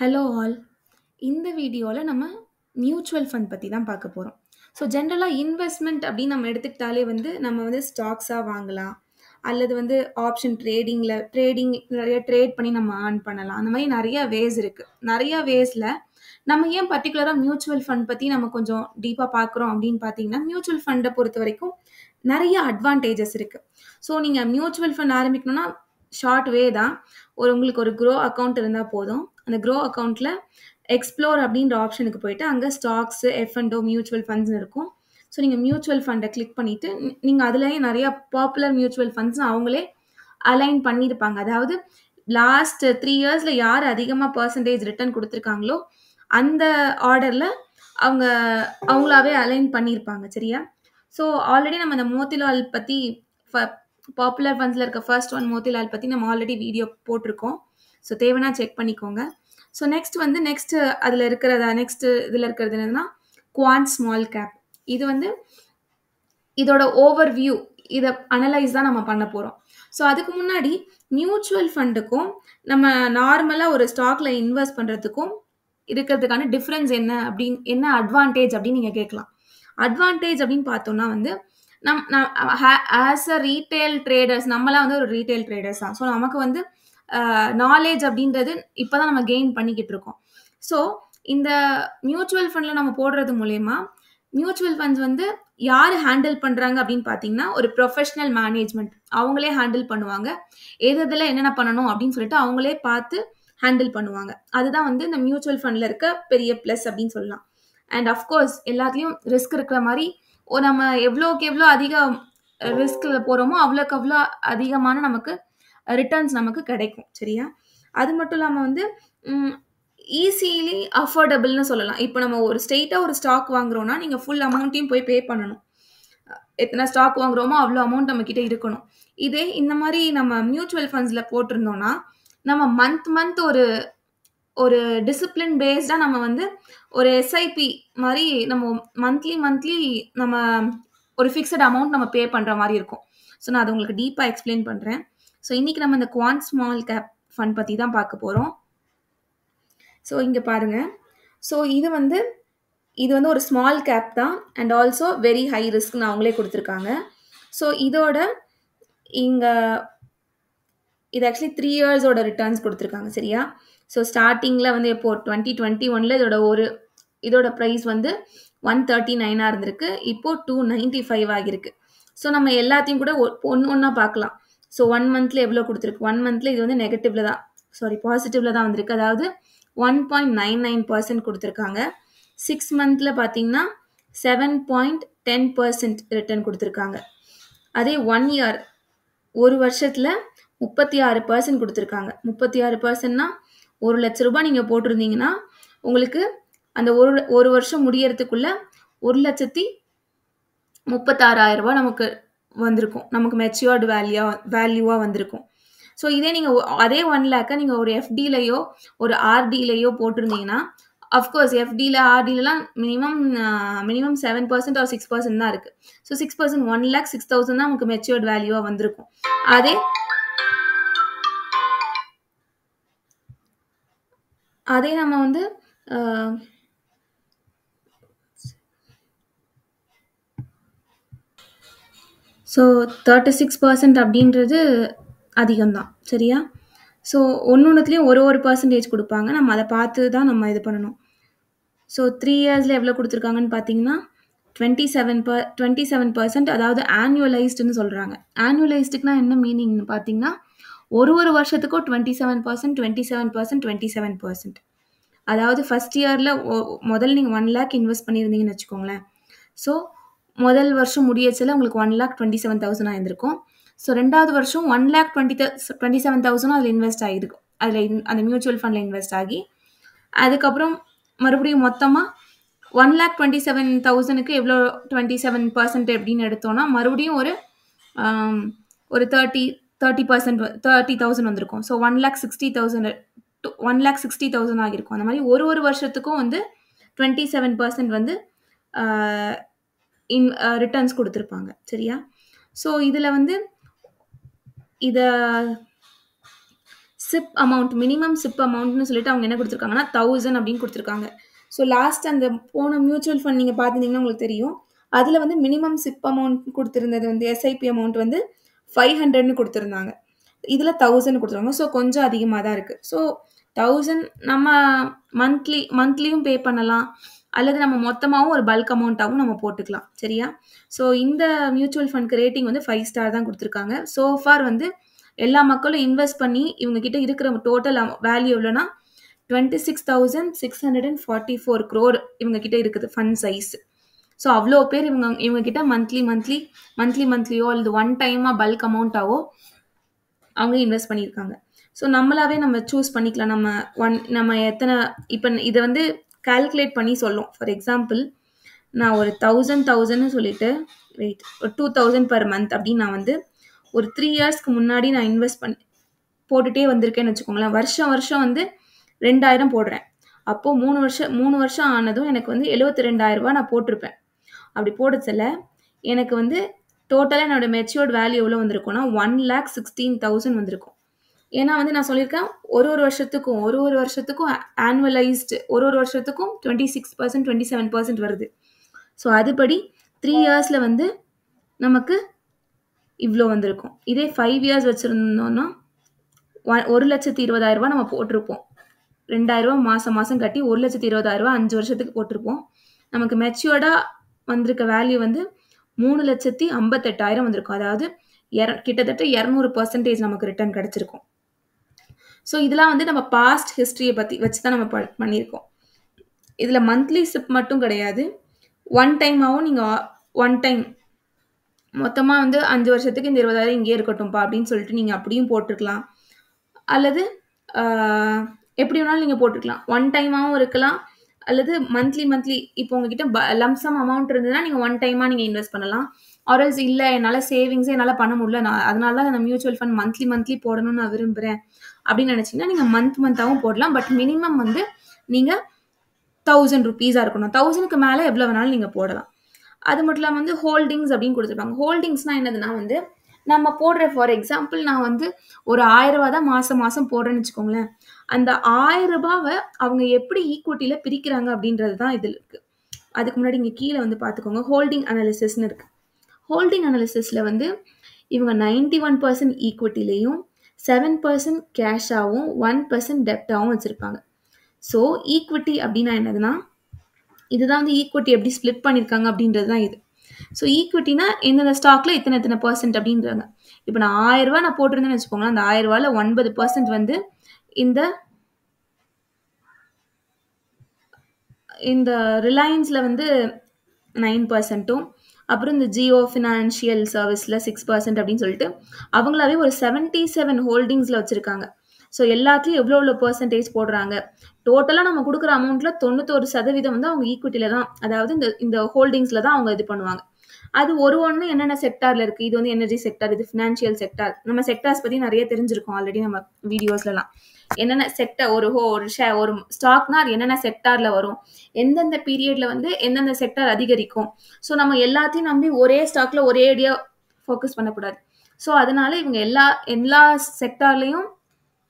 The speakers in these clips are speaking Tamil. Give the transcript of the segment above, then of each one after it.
Hello all. இந்த வீடியோல நம்ம மியூச்சுவல் ஃபண்ட் பத்தி தான் பார்க்க போறோம். ஸோ ஜென்ரலா இன்வெஸ்ட்மென்ட் அப்படின்னு நம்ம எடுத்துக்கிட்டாலே நம்ம ஸ்டாக்ஸா வாங்கலாம். அல்லது ஆப்ஷன் ட்ரேடிங் நெறைய ட்ரேட் பண்ணி நம்ம ஏர்ன் பண்ணலாம். அந்த மாரி நெறைய வேஸ் இருக்கு. நெறைய வேஸ்ல நம்ம ஏன் பர்ட்டிகுலரா மியூச்சுவல் ஃபண்ட் பத்தி நம்ம கொஞ்சம் டீப்பா பார்க்குறோம் அப்படின்னு பார்த்தீங்கன்னா, மியூச்சுவல் ஃபண்ட பொறுத்தவரைக்கும் நெறைய அட்வான்டேஜஸ் இருக்கு. ஸோ நீங்க மியூச்சுவல் ஃபண்ட் ஆரம்பிக்கணும்னா ஷார்ட் வே தான். உங்களுக்கு ஒரு க்ரோ அக்கவுண்ட் இருந்தா போதும். அந்த க்ரோ அக்கவுண்ட்ல எக்ஸ்ப்ளோர் அப்படின்ற ஆப்ஷனுக்கு போயிட்டு, அங்க ஸ்டாக்ஸ், எஃப்&ஓ, மியூச்சுவல் ஃபண்ட்ஸ்ன்னு இருக்கும். ஸோ நீங்க மியூச்சுவல் ஃபண்ட கிளிக் பண்ணிட்டு, நீங்க அதிலேயே நெறைய பாப்புலர் மியூச்சுவல் ஃபண்ட்ஸ் அவங்களே அலைன் பண்ணியிருப்பாங்க. அதாவது லாஸ்ட் 3 இயர்ஸ்ல யார் அதிகமா பெர்சன்டேஜ் ரிட்டர்ன் குடுத்துருக்காங்களோ, அந்த ஆர்டர்ல அவங்க அவங்களாவே அலைன் பண்ணியிருப்பாங்க. சரியா? ஸோ ஆல்ரெடி நம்ம அந்த மோத்திலால் பத்தி ஃப பாப்புலர் ஃபண்ட்ஸ்ல இருக்க ஃபர்ஸ்ட் ஒன் மோத்திலால் பத்தி நம்ம ஆல்ரெடி வீடியோ போட்டிருக்கோம். ஸோ தேவைன்னா செக் பண்ணிக்கோங்க. ஸோ நெக்ஸ்ட் நெக்ஸ்ட் இதுல இருக்கிறது என்னன்னா, குவாண்ட் ஸ்மால் கேப். இது இதோட ஓவர்வியூ இத அனலைஸ் தான் நம்ம பண்ண போறோம். ஸோ அதுக்கு முன்னாடி மியூச்சுவல் ஃபண்டுக்கும் நம்ம நார்மலா ஒரு ஸ்டாக்ல இன்வெஸ்ட் பண்றதுக்கும் இருக்கிறதுக்கான டிஃபரன்ஸ் என்ன அட்வான்டேஜ் அப்படின்னு நீங்க கேட்கலாம். அட்வான்டேஜ் அப்படின்னு பார்த்தோம்னா நம் நம் ஆஸ் அ ரீட்டெயில் ட்ரேடர்ஸ் நம்மலாம் ஒரு ரீட்டெயில் ட்ரேடர்ஸ் தான். ஸோ நமக்கு நாலேஜ் அப்படின்றது இப்பதான் நம்ம கெயின் பண்ணிக்கிட்டு இருக்கோம். ஸோ இந்த மியூச்சுவல் ஃபண்ட்ல நம்ம போடுறது மூலயமா மியூச்சுவல் ஃபண்ட்ஸ் யாரு ஹேண்டில் பண்றாங்க அப்படின்னு பார்த்தீங்கன்னா, ஒரு ப்ரொஃபஷனல் மேனேஜ்மெண்ட் அவங்களே ஹேண்டில் பண்ணுவாங்க. எதுல என்னென்ன பண்ணணும் அப்படின்னு சொல்லிட்டு அவங்களே பார்த்து ஹேண்டில் பண்ணுவாங்க. அதுதான் இந்த மியூச்சுவல் ஃபண்ட்ல இருக்க பெரிய பிளஸ் அப்படின்னு சொல்லலாம். அண்ட் அஃப்கோர்ஸ் எல்லாத்துலயும் ரிஸ்க் இருக்கிற மாதிரி நம்ம எவ்வளோக்கு எவ்வளோ அதிக ரிஸ்க்ல போறோமோ அவ்வளோக்கு அவ்வளோ அதிகமான நமக்கு ரிட்டர்ன்ஸ் நமக்கு கிடைக்கும். சரியா? அது மட்டும் இல்லாம ஈஸிலி அஃபோர்டபுள்னு சொல்லலாம். இப்போ நம்ம ஒரு ஸ்ட்ரெயிட்டா ஒரு ஸ்டாக் வாங்குறோம்னா, நீங்க ஃபுல் அமௌண்ட்டையும் போய் பே பண்ணணும். எத்தனை ஸ்டாக் வாங்குறோமோ அவ்வளோ அமௌண்ட் நம்ம கிட்ட இருக்கணும். இதே இந்த மாதிரி நம்ம மியூச்சுவல் ஃபண்ட்ஸ்ல போட்டிருந்தோம்னா, நம்ம மந்த் ஒரு ஒரு டிசிப்ளின் பேஸ்டா நம்ம ஒரு எஸ்ஐபி மாரி நம்ம மந்த்லி நம்ம ஒரு ஃபிக்ஸட் அமௌண்ட் நம்ம பே பண்ற மாரி இருக்கும். ஸோ நான் அத உங்களுக்கு டீப்பா எக்ஸ்பிளைன் பண்றேன். ஸோ இன்னைக்கு நம்ம இந்த குவாண்ட் ஸ்மால் கேப் ஃபண்ட் பத்தி தான் பார்க்க போறோம். ஸோ இங்க பாருங்க. ஸோ இது ஒரு ஸ்மால் கேப் தான் அண்ட் ஆல்சோ வெரி ஹை ரிஸ்க்னு அவங்களே கொடுத்துருக்காங்க. ஸோ இங்க இது ஆக்சுவலி 3 இயர்ஸோட ரிட்டர்ன்ஸ் கொடுத்துருக்காங்க. சரியா? ஸோ ஸ்டார்டிங்கில் எப்போ 2021 இதோட ப்ரைஸ் 139 இருந்திருக்கு. இப்போ 295 ஆகிருக்கு. ஸோ நம்ம எல்லாத்தையும் கூட ஒன்றா பார்க்கலாம். ஸோ 1 மந்த்ல எவ்வளோ கொடுத்துருக்கு? 1 மந்த்ல இது நெகட்டிவ்ல தான் பாசிட்டிவ்ல தான் வந்திருக்கு. அதாவது 1.99% கொடுத்துருக்காங்க. 6 மந்த்ல பார்த்தீங்கன்னா 7.10% ரிட்டர்ன் கொடுத்துருக்காங்க. அதே 1 இயர் ஒரு வருஷத்துல 36% கொடுத்துருக்காங்க. 36%னா ₹1,00,000 நீங்க போட்டிருந்தீங்கன்னா உங்களுக்கு அந்த ஒரு வருஷம் முடியறதுக்குள்ள ₹1,36,000 நமக்கு வந்திருக்கும். நமக்கு மெச்சூர்டு வேல்யூவா வந்திருக்கும். ஸோ இதே நீங்க அதே 1 லேக்கை நீங்க ஒரு எஃப்டிலையோ ஒரு ஆர்டிலையோ போட்டிருந்தீங்கன்னா, அஃப்கோர்ஸ் எஃப்டில ஆர்டிலலாம் மினிமம் 7% ஆர் 6% தான் இருக்கு. ஸோ 6% 1,06,000 தான் நமக்கு மெச்சூர்டு வேல்யூவா வந்திருக்கும். அதே நம்ம ஸோ 36% அப்படின்றது அதிகம்தான். சரியா? ஸோ ஒன்னொன்னுத்துலேயும் ஒரு பர்சன்டேஜ் கொடுப்பாங்க. நம்ம அதை பார்த்து தான் நம்ம இது பண்ணணும். ஸோ 3 இயர்ஸில் எவ்வளோ கொடுத்துருக்காங்கன்னு பார்த்தீங்கன்னா 27%. அதாவது ஆனுவலைஸ்டுன்னு சொல்கிறாங்க. ஆனுவலைஸ்டுக்குனா என்ன மீனிங்னு பார்த்தீங்கன்னா ஒரு வருஷத்துக்கும் 27%, 27%, 27%. அதாவது ஃபர்ஸ்ட் இயரில் முதல்ல நீங்கள் 1 லேக் இன்வெஸ்ட் பண்ணியிருந்தீங்கன்னு வச்சுக்கோங்களேன். ஸோ முதல் வருஷம் முடியச்சில் உங்களுக்கு 1,27,000 ஆயிருந்திருக்கும். ஸோ 2வது வருஷம் 1,27,000 அதில் இன்வெஸ்ட் ஆகிருக்கும். அந்த மியூச்சுவல் ஃபண்டில் இன்வெஸ்ட் ஆகி அதுக்கப்புறம் மறுபடியும் மொத்தமாக 1,27,000க்கு எவ்வளோ 27% எப்படின்னு எடுத்தோம்னா மறுபடியும் ஒரு 30,000 வந்திருக்கும். ஸோ 1,60,000 ஆகிருக்கும். அந்த மாதிரி ஒரு வருஷத்துக்கும் 27% ரிட்டர்ன்ஸ் கொடுத்துருப்பாங்க. சரியா? ஸோ இதில் இதை சிப் அமௌண்ட் மினிமம் சிப் அமௌண்ட்னு சொல்லிட்டு அவங்க என்ன கொடுத்துருக்காங்கன்னா 1000 அப்படின்னு கொடுத்துருக்காங்க. ஸோ லாஸ்ட் அந்த போன மியூச்சுவல் ஃபண்ட் நீங்கள் பார்த்துருந்தீங்கன்னா உங்களுக்கு தெரியும். அதில் வந்து மினிமம் சிப் அமௌண்ட் கொடுத்துருந்தது வந்து எஸ்ஐபி அமௌண்ட் வந்து 500ன்னு கொடுத்துருந்தாங்க. இதில் 1000 கொடுத்துருவாங்க. ஸோ கொஞ்சம் அதிகமாக தான் இருக்குது. ஸோ 1000 நம்ம மந்த்லியும் பே பண்ணலாம், அல்லது நம்ம மொத்தமாகவும் ஒரு பல்க் அமௌண்ட்டாகவும் நம்ம போட்டுக்கலாம். சரியா? ஸோ இந்த மியூச்சுவல் ஃபண்ட்க்கு ரேட்டிங் வந்து 5 ஸ்டார் தான் கொடுத்துருக்காங்க. ஸோ ஃபார் வந்து எல்லா மக்களும் இன்வெஸ்ட் பண்ணி இவங்க கிட்ட இருக்கிற டோட்டல் வேல்யூ எவ்வளோனா 26,644 crore இவங்க கிட்ட இருக்குது ஃபண்ட் சைஸ். ஸோ அவ்வளோ பேர் இவங்க கிட்ட மந்த்லியோ அல்லது ஒன் டைமாக பல்க் அமௌண்ட்டாவோ அவங்க இன்வெஸ்ட் பண்ணியிருக்காங்க. ஸோ நம்மளாவே நம்ம சூஸ் பண்ணிக்கலாம். நம்ம எத்தனை இப்போ இதை வந்து கால்குலேட் பண்ணி சொல்லும். ஃபார் எக்ஸாம்பிள் நான் ஒரு 1000 சொல்லிட்டு ஒரு 2000 per month அப்படின்னு நான் வந்து ஒரு 3 இயர்ஸ்க்கு முன்னாடி நான் இன்வெஸ்ட் போட்டுகிட்டே வந்திருக்கேன்னு வச்சுக்கோங்களேன். வருஷம் வந்து 2000 போடுறேன். அப்போது 3 வருஷம் ஆனதும் எனக்கு வந்து 72,000 ரூபா நான் போட்டிருப்பேன். அப்படி போடுறதுல எனக்கு வந்து டோட்டலாக என்னோட மெச்சூர்ட் வேல்யூ எவ்வளோ வந்திருக்கும்னா 1,16,000 வந்திருக்கும். ஏன்னா வந்து நான் சொல்லியிருக்கேன் ஒரு வருஷத்துக்கும் ஆனுவலைஸ்டு ஒரு வருஷத்துக்கும் 26%, 27% வருது. ஸோ அதுபடி 3 இயர்ஸில் வந்து நமக்கு இவ்வளோ வந்திருக்கும். இதே 5 இயர்ஸ் வச்சுருந்தோன்னா 1,20,000 ரூபா நம்ம போட்டிருப்போம். 2,000 ரூபா மாதம் கட்டி 1,20,000 ரூபா 5 வருஷத்துக்கு போட்டிருப்போம். நமக்கு மெச்சூர்டாக வந்திருக்க வேல்யூ வந்து 3,58,000 வந்திருக்கும். அதாவது கிட்டத்தட்ட 200% நமக்கு ரிட்டர்ன் கிடச்சிருக்கும். ஸோ இதெல்லாம் வந்து நம்ம பாஸ்ட் ஹிஸ்ட்ரியை வச்சு தான் நம்ம பண்ணியிருக்கோம். இதில் மந்த்லி சிப் மட்டும் கிடையாது, ஒன் டைமாகவும் நீங்கள் ஒன் டைம் மொத்தமாக வந்து 5 வருஷத்துக்கு இந்த 20,000 இங்கே இருக்கட்டும்ப்பா அப்படின்னு சொல்லிட்டு நீங்கள் அப்படியும் போட்டுருக்கலாம். அல்லது எப்படி வேணாலும் நீங்கள் போட்டுக்கலாம். ஒன் டைமாகவும் இருக்கலாம், அல்லது மந்த்லி இப்போ உங்ககிட்ட லம்சம் அமௌண்ட் இருந்ததுன்னா நீங்கள் ஒன் டைமாக நீங்கள் இன்வெஸ்ட் பண்ணலாம். ஆர்எல்ஸ் இல்லை என்னால் சேவிங்ஸே என்னால் பண்ண முடியல, அதனால தான் நான் மியூச்சுவல் ஃபண்ட் மந்த்லி போடணும்னு நான் விரும்புகிறேன் அப்படின்னு நினச்சிங்கன்னா நீங்கள் மந்த்தாகவும் போடலாம். பட் மினிமம் வந்து நீங்கள் 1000 rupees இருக்கணும். 1000க்கு மேலே எவ்வளோ வேணாலும் நீங்கள் போடலாம். அது மட்டும் இல்லாமல் வந்து ஹோல்டிங்ஸ் அப்படின்னு கொடுத்துருப்பாங்க. ஹோல்டிங்ஸ்னால் என்னதுன்னா வந்து நம்ம போடுற ஃபார் எக்ஸாம்பிள் நான் வந்து ஒரு 1000 ரூபா தான் மாதம் போடுறேன்னு வச்சுக்கோங்களேன். அந்த 1000 ரூபாவை அவங்க எப்படி ஈக்குவிட்டியில் பிரிக்கிறாங்க அப்படின்றது தான் இதில் இருக்குது. அதுக்கு முன்னாடி இங்கே கீழே வந்து பார்த்துக்கோங்க, ஹோல்டிங் அனாலிசிஸ்னு இருக்குது. ஹோல்டிங் அனாலிசிஸில் வந்து இவங்க 91% ஈக்குவிட்டிலையும் 7% கேஷாகவும் 1% டெப்டாகவும் வச்சுருப்பாங்க. ஸோ ஈக்விட்டி அப்படின்னா என்னதுன்னா இதுதான் வந்து ஈக்விட்டி எப்படி ஸ்ப்ளிட் பண்ணியிருக்காங்க அப்படின்றது தான் இது. ஸோ ஈக்விட்டினா எந்தெந்த ஸ்டாக்ல எத்தனை % அப்படின்றாங்க. இப்போ நான் 1000 ரூபா நான் போட்டிருந்தேன்னு வச்சுக்கோங்களேன். அந்த 1000 ரூபாயில் 9% வந்து இந்த ரிலையன்ஸில் வந்து 9%, அப்புறம் இந்த ஜியோ ஃபினான்ஷியல் சர்வீஸில் 6% அப்படின்னு சொல்லிட்டு அவங்களாவே ஒரு 77 ஹோல்டிங்ஸில் வச்சுருக்காங்க. ஸோ எல்லாத்துலேயும் எவ்வளோ பெர்சன்டேஜ் போடுறாங்க, டோட்டலாக நம்ம கொடுக்குற அமௌண்ட்டில் 91% வந்து அவங்க ஈக்விட்டியில் தான், அதாவது இந்த ஹோல்டிங்ஸில் தான் அவங்க இது பண்ணுவாங்க. அது ஒன்று என்னென்ன செக்டாரில் இருக்குது. இது வந்து எனர்ஜி செக்டார், இது ஃபினான்ஷியல் செக்டார். நம்ம செக்டார்ஸ் பற்றி நிறைய தெரிஞ்சிருக்கோம் ஆல்ரெடி நம்ம வீடியோஸ்லாம். என்னென்ன செக்டார் ஒரு ஸ்டாக்னா அது என்னென்ன செக்டாரில் வரும், எந்தெந்த பீரியடில் வந்து எந்தெந்த செக்டார் அதிகரிக்கும். ஸோ நம்ம எல்லாத்தையும் நம்பி ஒரே ஸ்டாக்ல ஒரே ஐடியா ஃபோக்கஸ் பண்ணக்கூடாது. ஸோ அதனால இவங்க எல்லா செக்டார்லையும்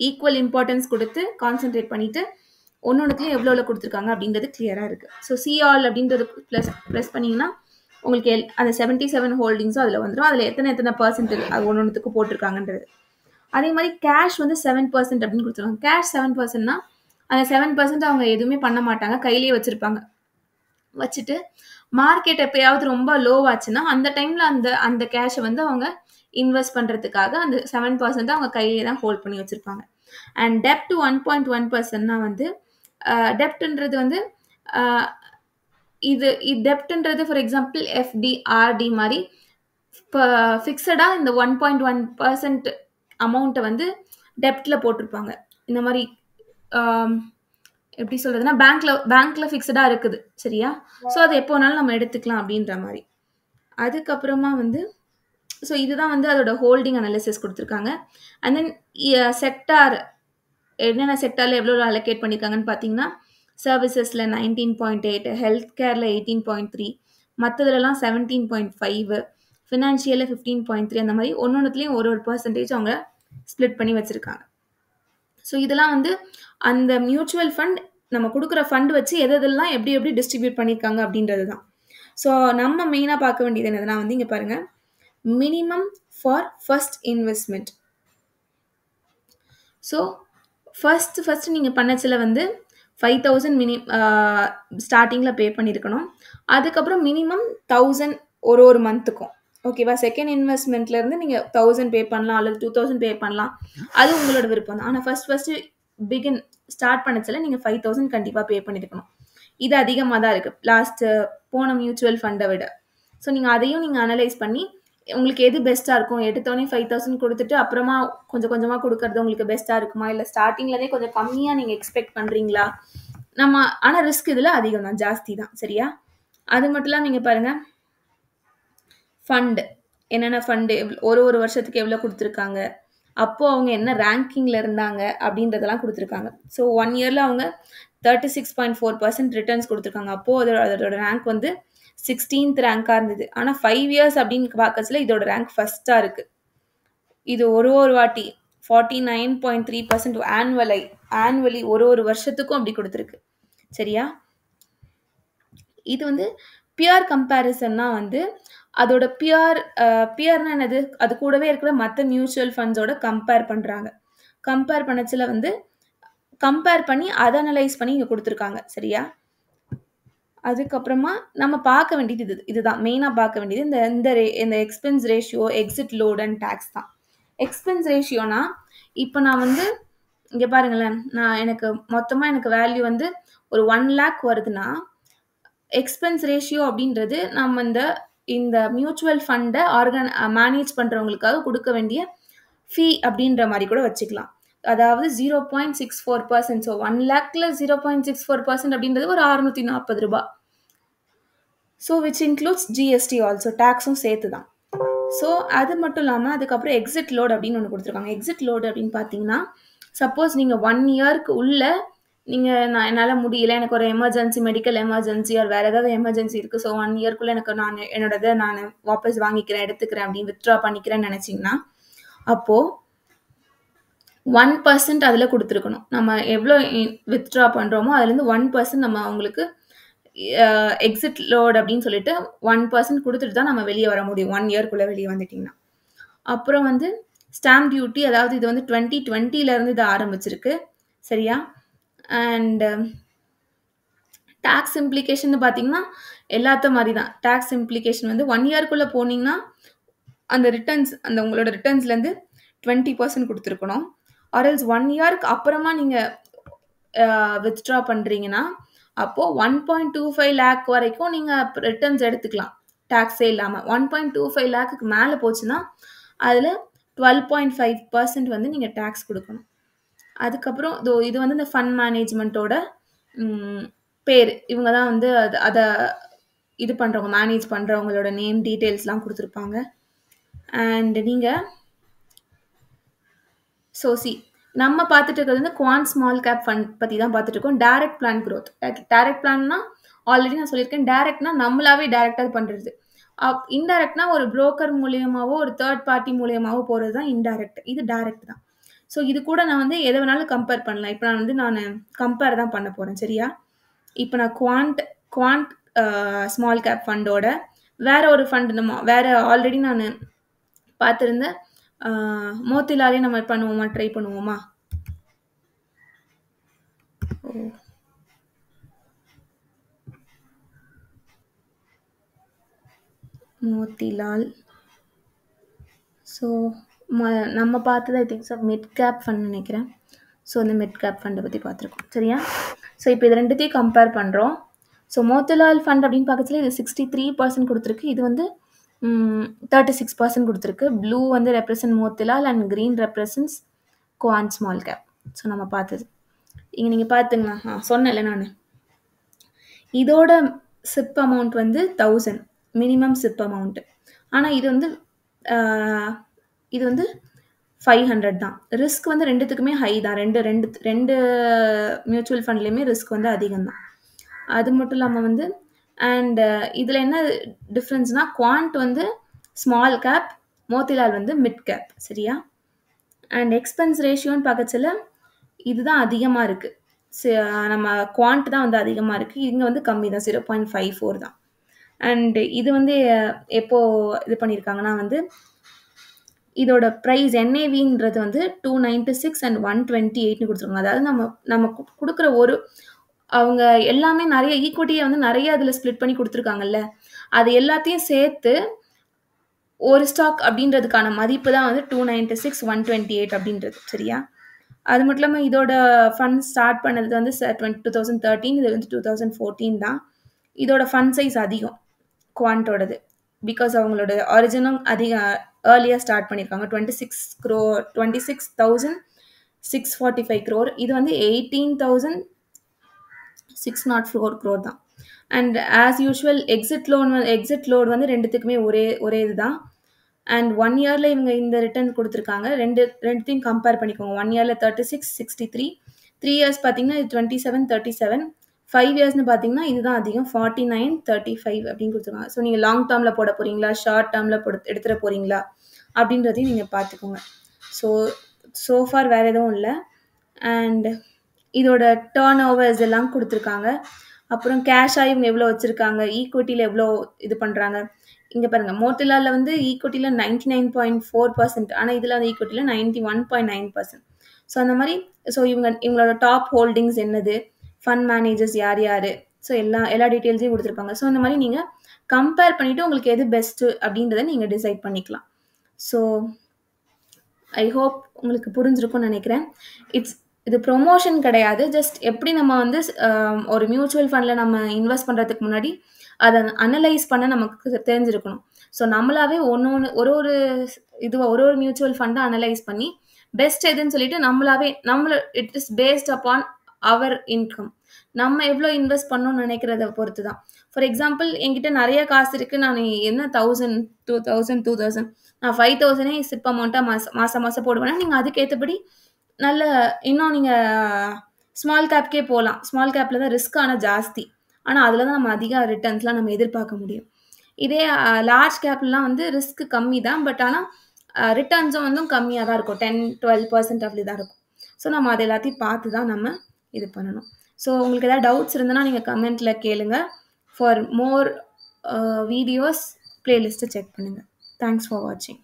ஈக்குவல் இம்பார்ட்டன்ஸ் கொடுத்து கான்சென்ட்ரேட் பண்ணிட்டு ஒன்னொன்றுக்குலையும் எவ்வளோ கொடுத்துருக்காங்க அப்படின்றது கிளியராக இருக்குது. ஸோ சிஆல் அப்படின்றது ப்ளஸ் பண்ணிங்கன்னா உங்களுக்கு அந்த 77 ஹோல்டிங்ஸும் அதில் வந்துடும். அதில் எத்தனை % அது ஒன்றுத்துக்கு போட்டிருக்காங்கன்றது. அதே மாதிரி கேஷ் வந்து 7% அப்படின்னு கொடுத்துருக்காங்க. கேஷ் 7%னா அந்த 7% அவங்க எதுவுமே பண்ண மாட்டாங்க, கையிலேயே வச்சுட்டு மார்க்கெட் எப்பயாவது ரொம்ப லோவாச்சுன்னா அந்த டைமில் அந்த கேஷை வந்து அவங்க இன்வெஸ்ட் பண்ணுறதுக்காக அந்த 7% அவங்க கையிலே தான் ஹோல்ட் பண்ணி வச்சுருப்பாங்க. அண்ட் டெப்ட் 1.1%னா வந்து டெப்ட்ன்றது வந்து இது டெப்ட்ன்றது ஃபார் எக்ஸாம்பிள் எஃப்டி ஆர்டி மாதிரி இப்போ ஃபிக்ஸடாக இந்த 1.1% அமௌண்ட்டை வந்து டெப்டில் போட்டிருப்பாங்க. இந்த மாதிரி எப்படி சொல்கிறதுனா பேங்க்கில் ஃபிக்ஸடாக இருக்குது, சரியா? ஸோ அது எப்போ வேணாலும் நம்ம எடுத்துக்கலாம் அப்படின்ற மாதிரி. அதுக்கப்புறமா வந்து ஸோ இதுதான் வந்து அதோட ஹோல்டிங் அனாலிசிஸ் கொடுத்துருக்காங்க. அண்ட் தென் செக்டார் என்னென்ன செக்டாரில் எவ்வளோ அலோகேட் பண்ணியிருக்காங்கன்னு பார்த்தீங்கன்னா சர்வீசஸில் 19.8, ஹெல்த் கேரில் 18.3, மற்றதுலலாம் 17.5, ஃபினான்ஷியலில் 15.3, அந்த மாதிரி ஒன்றுத்துலேயும் ஒரு % அவங்க ஸ்ப்ளிட் பண்ணி வச்சுருக்காங்க. ஸோ இதெல்லாம் வந்து அந்த மியூச்சுவல் ஃபண்ட் நம்ம குடுக்குற ஃபண்ட் வச்சு எதெல்லாம் எப்படி எப்படி டிஸ்ட்ரிபியூட் பண்ணியிருக்காங்க அப்படின்றது தான். ஸோ நம்ம மெயினா பார்க்க வேண்டியது என்னதுன்னா வந்து இங்க பாருங்க. Minimum for first investment. So first நீங்க பண்ணச்சுல வந்து 5,000 ஸ்டார்ட்டிங்ல பே பண்ணியிருக்கணும். அதுக்கப்புறம் மினிமம் 1,000 ஒரு மந்த்துக்கும். ஓகேவா? செகண்ட் இன்வெஸ்ட்மெண்ட்ல இருந்து நீங்க 1,000 பே பண்ணலாம் அல்லது 2,000 பே பண்ணலாம். அது உங்களோட விருப்பம் தான். ஆனா ஃபர்ஸ்ட் ஸ்டார்ட் பண்ணச்சுல நீங்க 5,000 கண்டிப்பா பே பண்ணியிருக்கணும். இது அதிகமா தான் இருக்கு. போன மியூச்சுவல் ஃபண்ட விட. ஸோ நீங்க அதையும் நீங்க அனலைஸ் பண்ணி உங்களுக்கு எது பெஸ்ட்டா இருக்கும்? எடுத்தோனே 5,000 குடுத்துட்டு அப்புறமா கொஞ்சம் கொஞ்சமா குடுக்கறது உங்களுக்கு பெஸ்ட்டா இருக்குமா? இல்ல ஸ்டார்ட்டிங்லருந்தே கொஞ்சம் கம்மியா நீங்க எக்ஸ்பெக்ட் பண்றீங்களா? ஆனா ரிஸ்க் இதுல அதிகம் தான். ஜாஸ்தி தான். சரியா? அது மட்டும் இல்லாம இங்க பாருங்க. ஃபண்ட். என்னென்ன ஃபண்ட் ஒரு வருஷத்துக்கு எவ்வளோ குடுத்துருக்காங்க? அப்போ அவங்க என்ன ரேங்கிங்ல இருந்தாங்க? அப்படின்றதெல்லாம் குடுத்துருக்காங்க. ஸோ 1 இயர்ல அவங்க 36.4% ரிட்டர்ன்ஸ் குடுத்துருக்காங்க. அப்போ அதோட ரேங்க் வந்து 16th ரேங்கா இருந்தது. ஆனா 5 இயர்ஸ் அப்படின்னு பார்க்கச்சுல இதோட ரேங்க் ஃபர்ஸ்ட்டா இருக்கு. இது ஒரு வாட்டி 49.3% ஆனுவலி ஒரு வருஷத்துக்கும் அப்படி குடுத்துருக்கு. சரியா? இது வந்து பியர் கம்பேரிசன்னா வந்து அதோட பியர்னா என்னது? அது கூடவே இருக்கிற மத்த மியூச்சுவல் ஃபண்ட்ஸோட கம்பேர் பண்றாங்க. கம்பேர் பண்ணச்சுல வந்து கம்பேர் பண்ணி அத அனலைஸ் பண்ணி இங்க குடுத்துருக்காங்க. சரியா? அதுக்கப்புறமா நம்ம பார்க்க வேண்டியது இதுதான். மெயினா பார்க்க வேண்டியது இந்த expense ratio, exit load and tax தான். எக்ஸ்பென்ஸ் ரேஷியோனா, இப்ப நான் வந்து இங்க பாருங்களேன். மொத்தமா எனக்கு வேல்யூ வந்து ஒரு 1 lakh வருதுன்னா, எக்ஸ்பென்ஸ் ரேஷியோ அப்படின்றது நம்ம இந்த மியூச்சுவல் ஃபண்ட மேனேஜ் பண்றவங்களுக்காக குடுக்க வேண்டிய ஃபீ அப்படின்ற மாரி கூட வச்சுக்கலாம். அதாவது 0.64%. ஸோ 1 lakhல 0.64% அப்படின்றது ஒரு ரூ. 640. So which includes GST also. டாக்ஸும் சேர்த்து தான். ஸோ அது மட்டும் இல்லாம அதுக்கப்புறம் எக்ஸிட் லோட் அப்படின்னு ஒண்ணு குடுத்துருக்காங்க. எக்ஸிட் லோட் அப்படின்னு பார்த்தீங்கன்னா, சப்போஸ் நீங்க 1 இயர்க்கு உள்ள என்னால முடியல. எனக்கு ஒரு எமர்ஜென்சி, மெடிக்கல் எமர்ஜென்சி ஆர் வேற ஏதாவது எமர்ஜென்சி இருக்கு. ஸோ 1 இயர்க்குள்ள என்னோடத நானு வாபஸ் வாங்கிக்கிறேன், எடுத்துக்கிறேன் அப்படின்னு வித்ட்ரா பண்ணிக்கிறேன்னு நினைச்சீங்கன்னா, அப்போ 1% அதுல குடுத்துருக்கணும். நம்ம எவ்வளோ வித்ட்ரா பண்றோமோ அதுலேருந்து 1% நம்ம அவங்களுக்கு எக்ஸிட் லோட் அப்படின்னு சொல்லிட்டு 1% குடுத்துட்டு தான் நம்ம வெளிய வர முடியும். 1 இயர்க்குள்ள வெளிய வந்துட்டீங்கன்னா. அப்புறம் வந்து ஸ்டாம்ப் டியூட்டி, அதாவது இது வந்து 2020ல இருந்து இது ஆரம்பிச்சிருக்கு. சரியா? அண்ட் டாக்ஸ் இம்ப்ளிகேஷன் பார்த்தீங்கன்னா, எல்லாத்த மாரி தான். டாக்ஸ் இம்ப்ளிகேஷன் வந்து 1 இயர்க்குள்ள போனீங்கன்னா, உங்களோட ரிட்டர்ன்ஸ்லேருந்து 20% குடுத்துருக்கணும். ஆர் எல்ஸ் 1 இயர்க்கு அப்புறமா நீங்க வித்ட்ரா பண்றீங்கன்னா, அப்போ 1.25 lakh வரைக்கும் நீங்க ரிட்டர்ன்ஸ் எடுத்துக்கலாம். டாக்ஸே இல்லாம. 1.25 lakhக்கு மேல போச்சுன்னா, அதுல 12.5% வந்து நீங்க டாக்ஸ் குடுக்கணும். அதுக்கப்புறம் இது வந்து இந்த ஃபண்ட் மேனேஜ்மெண்ட்டோட பேரு. இவங்க தான் வந்து அத இது பண்றவங்க, மேனேஜ் பண்றவங்களோட நேம் டீட்டெயில்ஸ்லாம் குடுத்துருப்பாங்க. அண்ட் நீங்க நம்ம பார்த்துட்டு இருக்கிறது வந்து குவான்ட் ஸ்மால் கேப் ஃபண்ட் பத்தி தான் பார்த்துட்டு இருக்கோம். Direct plan growth. டைரக்ட் பிளான்னா ஆல்ரெடி நான் சொல்லியிருக்கேன். டைரக்ட்னா நம்மளாவே டைரக்டா பண்றது. இன்டைரக்ட்னா ஒரு புரோக்கர் மூலியமாவோ, ஒரு தேர்ட் பார்ட்டி மூலியமாவோ போறது தான் இன்டைரக்ட். இது டைரக்ட் தான். ஸோ இது கூட நான் வந்து எதை வேணாலும் கம்பேர் பண்ணலாம். இப்போ நான் கம்பேர் தான் பண்ண போறேன். சரியா? இப்போ நான் குவான்ட் ஸ்மால் கேப் ஃபண்டோட வேற ஒரு ஃபண்ட் வேற ஆல்ரெடி நான் பார்த்திருந்த மோத்திலாலே நம்ம பண்ணுவோமா? ட்ரை பண்ணுவோமா? மோத்திலால். ஸோ நம்ம பார்த்தது I think mid cap fund நினைக்கிறேன். ஸோ இந்த மிட் கேப் ஃபண்டை பற்றி பார்த்துருக்கோம். சரியா? ஸோ இப்போ இது ரெண்டுத்தையும் கம்பேர் பண்ணுறோம். ஸோ மோத்திலால் ஃபண்ட் அப்படின்னு பார்க்கறதுல இது 63% கொடுத்துருக்கு. இது வந்து 36% கொடுத்துருக்கு. ப்ளூ வந்து represent Motilal and green represents quant small cap. So நம்ம பார்த்தது இங்கே நீங்கள் பார்த்துங்களா? சொன்னேன்ல நான். இதோட சிப் அமௌண்ட் வந்து 1000 மினிமம் சிப் அமௌண்ட். ஆனால் இது வந்து 500 தான். ரிஸ்க் வந்து ரெண்டுத்துக்குமே ஹை தான். ரெண்டு மியூச்சுவல் ஃபண்ட்லேயுமே ரிஸ்க் வந்து அதிகம் தான். அது மட்டும் இல்லாமல் வந்து அண்ட் இதில் என்ன டிஃப்ரென்ஸ்னா, குவான்ட் வந்து ஸ்மால் கேப், மோத்திலால் வந்து மிட் கேப். சரியா? அண்ட் எக்ஸ்பென்ஸ் ரேஷியோன்னு பார்க்கச்சல இதுதான் அதிகமா இருக்கு. சி நம்ம குவான்ட் தான் வந்து அதிகமா இருக்கு. இங்க வந்து கம்மி தான். 0.54 தான். அண்ட் இது வந்து எப்போ இது பண்ணியிருக்காங்கன்னா வந்து, இதோட பிரைஸ் NAVன்றது வந்து 296 அண்ட் 128ன்னு குடுத்துருக்காங்க. அதாவது நம்ம நம்ம குடுக்குற அவங்க எல்லாமே நெறைய ஈக்விட்டிய வந்து நெறைய அதுல ஸ்ப்ளிட் பண்ணி குடுத்துருக்காங்கல்ல. அது எல்லாத்தையும் சேர்த்து ஒரு ஸ்டாக் அப்படின்றதுக்கான மதிப்பு தான் வந்து 296, 128 அப்படின்றது. சரியா? அது மட்டும் இல்லாம இதோட ஃபண்ட் ஸ்டார்ட் பண்ணது வந்து 2013. இது வந்து 2014 தான். இதோட ஃபண்ட் சைஸ் அதிகம். குவான்ட்டோடது. பிகாஸ் அவங்களோட ஒரிஜினும் ஏர்லியா ஸ்டார்ட் பண்ணியிருக்காங்க. 26,645 crore. இது வந்து 18,604 crore தான். And as usual exit load வந்து ரெண்டுத்துக்குமே ஒரே இதுதான். அண்ட் 1 இயர்ல இவங்க இந்த ரிட்டர்ன் குடுத்துருக்காங்க. ரெண்டுத்தையும் கம்பேர் பண்ணிக்கோங்க. 1 இயர்ல 36, 63. 3 இயர்ஸ் பார்த்தீங்கன்னா, இது 27, 37. 5 இயர்ஸ்ன்னு பார்த்தீங்கன்னா, இதுதான் அதிகம். 49, 35 அப்படின்னு குடுத்துருக்காங்க. ஸோ நீங்க லாங் டேர்ம்ல போட போறீங்களா? ஷார்ட் டேர்ம்ல எடுத்துற போறீங்களா? அப்படின்றதையும் நீங்க பார்த்துக்கோங்க. ஸோ ஃபார் வேற எதுவும் இல்ல. அண்ட் இதோட டர்ன் ஓவர்ஸ் எல்லாம் குடுத்துருக்காங்க. அப்புறம் கேஷா இவங்க எவ்வளோ வச்சிருக்காங்க? ஈக்விட்டில எவ்வளோ இது பண்றாங்க? இங்க பாருங்க. மோட்டிலால வந்து ஈக்விட்டில 99.4%. ஆனா இதுல வந்து ஈக்விட்டில 91.9%. ஸோ அந்த மாரி இவங்களோட டாப் ஹோல்டிங்ஸ் என்னது? ஃபண்ட் மேனேஜர்ஸ் யாரு? ஸோ எல்லா டீட்டெயில்ஸையும் குடுத்துருப்பாங்க. ஸோ இந்த மாரி நீங்க கம்பேர் பண்ணிட்டு உங்களுக்கு எது பெஸ்ட்டு அப்படின்றத நீங்க டிசைட் பண்ணிக்கலாம். ஸோ ஐ ஹோப் உங்களுக்கு புரிஞ்சிருக்கும்னு நினைக்கிறேன். இது ப்ரொமோஷன் கிடையாது. ஜஸ்ட் எப்படி நம்ம வந்து ஒரு மியூச்சுவல் ஃபண்ட்ல நம்ம இன்வெஸ்ட் பண்றதுக்கு முன்னாடி அத அனலைஸ் பண்ண நமக்கு தெரிஞ்சிருக்கணும். ஸோ நம்மளாவே ஒரு மியூச்சுவல் ஃபண்ட அனலைஸ் பண்ணி பெஸ்ட் எதுன்னு சொல்லிட்டு it is based upon our income. நம்ம எவ்வளோ இன்வெஸ்ட் பண்ணணும்னு நினைக்கிறத பொறுத்து தான். ஃபார் எக்ஸாம்பிள் என்கிட்ட நெறைய காசு இருக்கு. நான் என்ன 1000, 2000 நான் 5000 சிப் அமௌண்ட்டா மாசம் போடுவேன்னா, நீங்க அதுக்கு ஏத்தபடி இன்னும் நீங்க ஸ்மால் கேப்க்கே போலாம். ஸ்மால் கேப்ல தான் ரிஸ்க் ஆனா ஜாஸ்தி. ஆனா அதுல தான் நம்ம அதிக ரிட்டர்ன்ஸ்லாம் நம்ம எதிர்பார்க்க முடியும். இதே லார்ஜ் கேப்லலாம் வந்து ரிஸ்க் கம்மி தான். பட் ஆனா ரிட்டர்ன்ஸும் வந்து கம்மியா தான் இருக்கும். 10, 12% அப்படி தான் இருக்கும். ஸோ நம்ம அது எல்லாத்தையும் பார்த்து தான் நம்ம இது பண்ணணும். ஸோ உங்களுக்கு ஏதாவது டவுட்ஸ் இருந்ததுன்னா நீங்க கமெண்ட்ல கேளுங்க. ஃபார் மோர் வீடியோஸ் பிளேலிஸ்ட்டை செக் பண்ணுங்க. தேங்க்ஸ் ஃபார் வாட்சிங்.